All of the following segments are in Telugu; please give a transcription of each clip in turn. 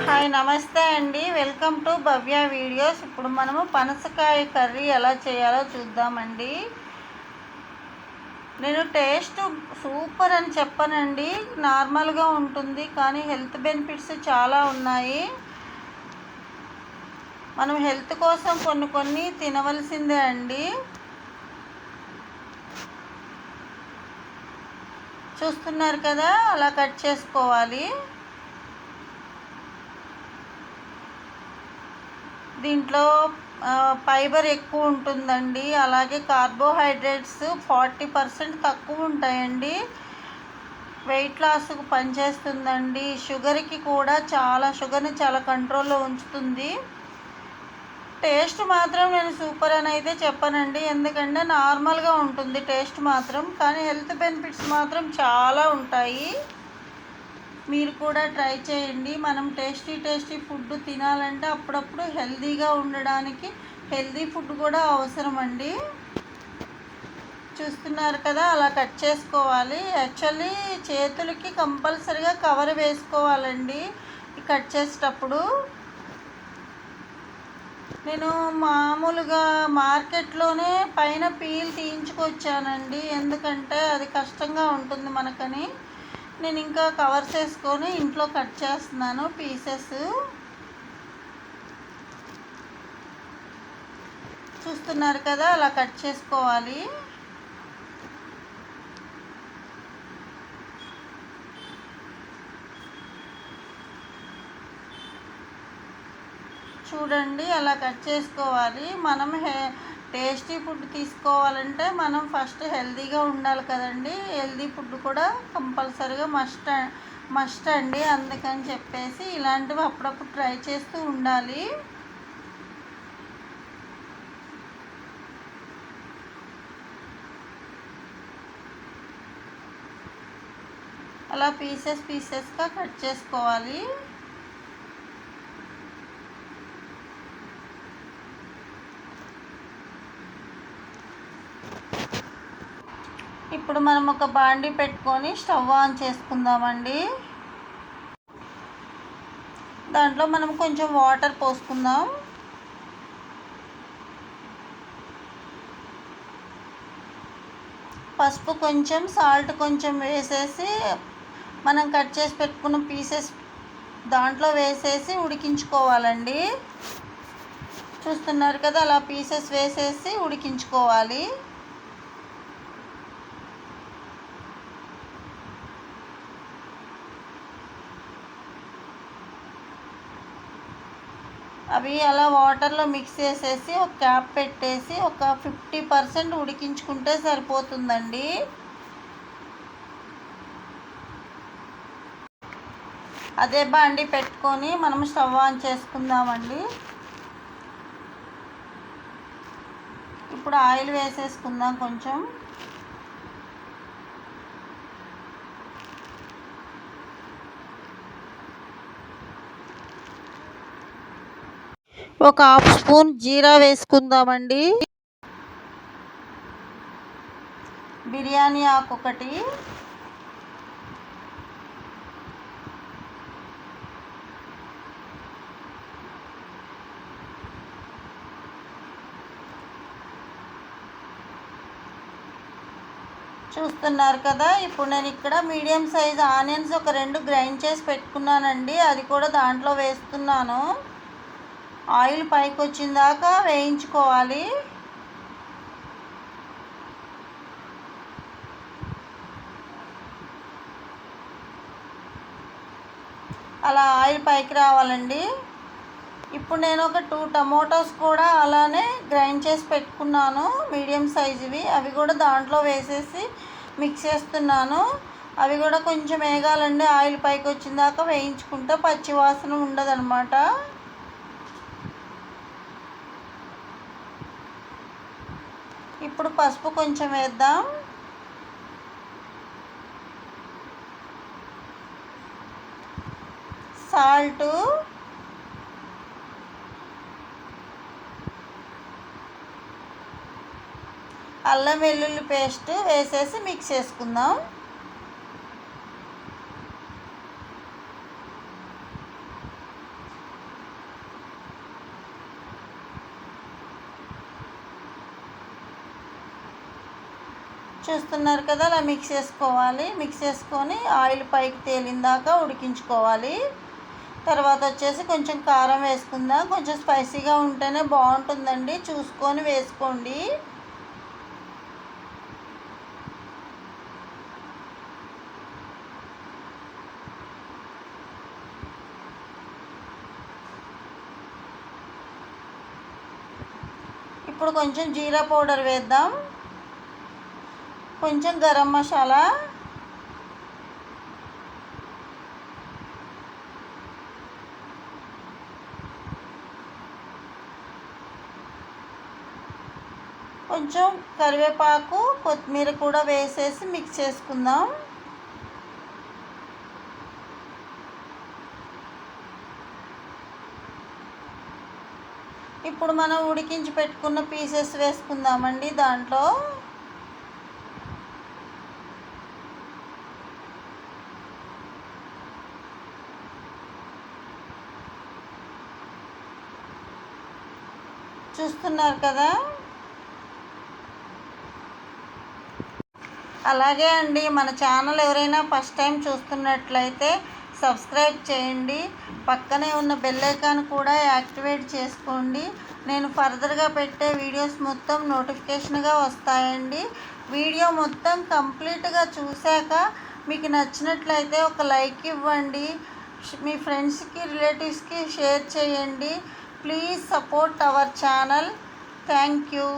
హాయ్ నమస్తే అండి. Welcome to Bhavya videos. ఇప్పుడు మనము పనసకాయ కర్రీ ఎలా చేయాలో చూద్దామండి. నేను టేస్ట్ సూపర్ అని చెప్పనండి, నార్మల్గా ఉంటుంది, కానీ హెల్త్ బెనిఫిట్స్ చాలా ఉన్నాయి. మనం హెల్త్ కోసం కొన్ని తినవలసిందే అండి. చూస్తున్నారు కదా, అలా కట్ చేసుకోవాలి. దీంట్లో ఫైబర్ ఎక్కువ ఉంటుందండి, అలాగే కార్బోహైడ్రేట్స్ 40% తక్కువ ఉంటాయండి. వెయిట్ లాస్కు పనిచేస్తుందండి. షుగర్ని చాలా కంట్రోల్లో ఉంచుతుంది. టేస్ట్ మాత్రం నేను సూపర్ అని అయితే చెప్పనండి, ఎందుకంటే నార్మల్గా ఉంటుంది టేస్ట్ మాత్రం, కానీ హెల్త్ బెనిఫిట్స్ మాత్రం చాలా ఉంటాయి. మీరు కూడా ట్రై చేయండి. మనం టేస్టీ ఫుడ్ తినాలంటే అప్పుడప్పుడు హెల్తీగా ఉండడానికి హెల్తీ ఫుడ్ కూడా అవసరం అండి. చూస్తున్నారు కదా, అలా కట్ చేసుకోవాలి. యాక్చువల్లీ చేతులకి కంపల్సరిగా కవర్ వేసుకోవాలండి కట్ చేసేటప్పుడు. నేను మామూలుగా మార్కెట్లోనే పైన పీల్ తీయించుకొచ్చానండి, ఎందుకంటే అది కష్టంగా ఉంటుంది మనకని. నేను ఇంకా కవర్స్ వేసుకొని ఇంట్లో కట్ చేస్తున్నాను పీసెస్. చూస్తున్నారు కదా, అలా కట్ చేసుకోవాలి. చూడండి, అలా కట్ చేసుకోవాలి. మనం టేస్టీ ఫుడ్ తీసుకోవాలంటే మనం ఫస్ట్ హెల్తీగా ఉండాలి కదండి. హెల్తీ ఫుడ్ కూడా కంపల్సరీగా మస్ట్ అండి. అందుకని చెప్పేసి ఇలాంటివి అప్పుడప్పుడు ట్రై చేస్తూ ఉండాలి. అలా పీసెస్గా కట్ చేసుకోవాలి. ఇప్పుడు మనం ఒక బాండీ పెట్టుకొని స్టవ్ ఆన్ చేసుకుందామండి. దాంట్లో మనం కొంచెం వాటర్ పోసుకుందాం. పసుపు కొంచెం, సాల్ట్ కొంచెం వేసేసి మనం కట్ చేసి పెట్టుకున్న పీసెస్ దాంట్లో వేసేసి ఉడికించుకోవాలండి. చూస్తున్నారు కదా, అలా పీసెస్ వేసేసి ఉడికించుకోవాలి. అవి అలా వాటర్లో మిక్స్ చేసేసి ఒక క్యాప్ పెట్టేసి ఒక 50% ఉడికించుకుంటే సరిపోతుందండి. అదే బాండి పెట్టుకొని మనం స్టవ్ ఆన్ చేసుకుందామండి. ఇప్పుడు ఆయిల్ వేసేసుకుందాం కొంచెం. ఒక హాఫ్ స్పూన్ జీరా వేసుకుందామండి. బిర్యానీ ఆకు ఒకటి, చూస్తున్నారు కదా. ఇప్పుడు నేను ఇక్కడ మీడియం సైజ్ ఆనియన్స్ ఒక 2 గ్రైండ్ చేసి పెట్టుకున్నానండి, అది కూడా దాంట్లో వేస్తున్నాను. ఆయిల్ పైకి వచ్చిన దాకా వేయించుకోవాలి. అలా ఆయిల్ పైకి రావాలండి. ఇప్పుడు నేను ఒక 2 టమోటాస్ కూడా అలానే గ్రైండ్ చేసి పెట్టుకున్నాను, మీడియం సైజువి. అవి కూడా దాంట్లో వేసేసి మిక్స్ చేస్తున్నాను. అవి కూడా కొంచెం వేగాలండి. ఆయిల్ పైకి వచ్చిన దాకా వేయించుకుంటే పచ్చివాసన ఉండదన్నమాట. ఇప్పుడు పసుపు కొంచెం వేద్దాం. సాల్టు, అల్లం వెల్లుల్లి పేస్ట్ వేసేసి మిక్స్ చేసుకుందాం. చూస్తున్నారు కదా, అలా మిక్స్ చేసుకోవాలి. మిక్స్ చేసుకొని ఆయిల్ పైకి తేలిందాకా ఉడికించుకోవాలి. తర్వాత వచ్చేసి కొంచెం కారం వేసుకుందాం. కొంచెం స్పైసీగా ఉంటేనే బాగుంటుందండి, చూసుకొని వేసుకోండి. ఇప్పుడు కొంచెం జీరా పౌడర్ వేద్దాం, కొంచెం గరం మసాలా, కొంచెం కరివేపాకు, కొత్తిమీర కూడా వేసేసి మిక్స్ చేసుకుందాం. ఇప్పుడు మనం ఉడికించి పెట్టుకున్న పీసెస్ వేసుకుందామండి దాంట్లో. చూస్తున్నారు కదా. అలాగే అండి, మన ఛానల్ ఎవరైనా ఫస్ట్ టైం చూస్తున్నట్లయితే సబ్స్క్రైబ్ చేయండి. పక్కనే ఉన్న బెల్ ఐకాన్ కూడా యాక్టివేట్ చేసుకోండి. నేను ఫర్దర్గా పెట్టే వీడియోస్ మొత్తం నోటిఫికేషన్గా వస్తాయండి. వీడియో మొత్తం కంప్లీట్గా చూశాక మీకు నచ్చినట్లయితే ఒక లైక్ ఇవ్వండి. మీ ఫ్రెండ్స్కి, రిలేటివ్స్కి షేర్ చేయండి. Please support our channel. Thank you.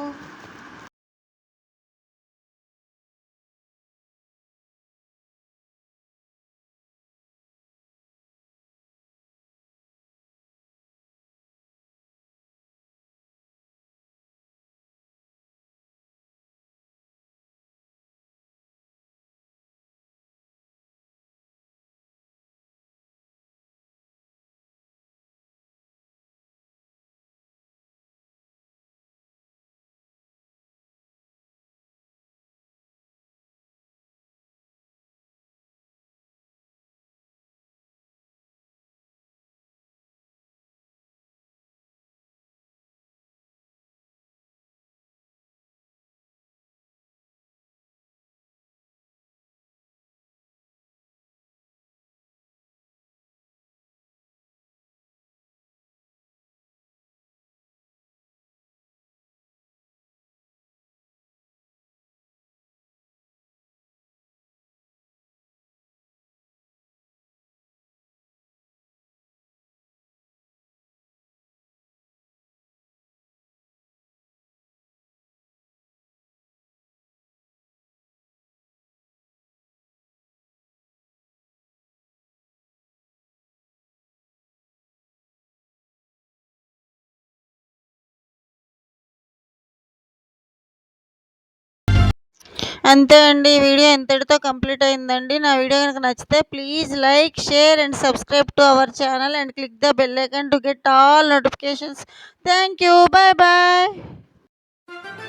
అంతే అండి, ఈ వీడియో ఇంతటితో కంప్లీట్ అయిందండి. నా వీడియో కనుక నచ్చితే please like, share and subscribe to our channel and click the bell icon to get all notifications. Thank you. Bye bye.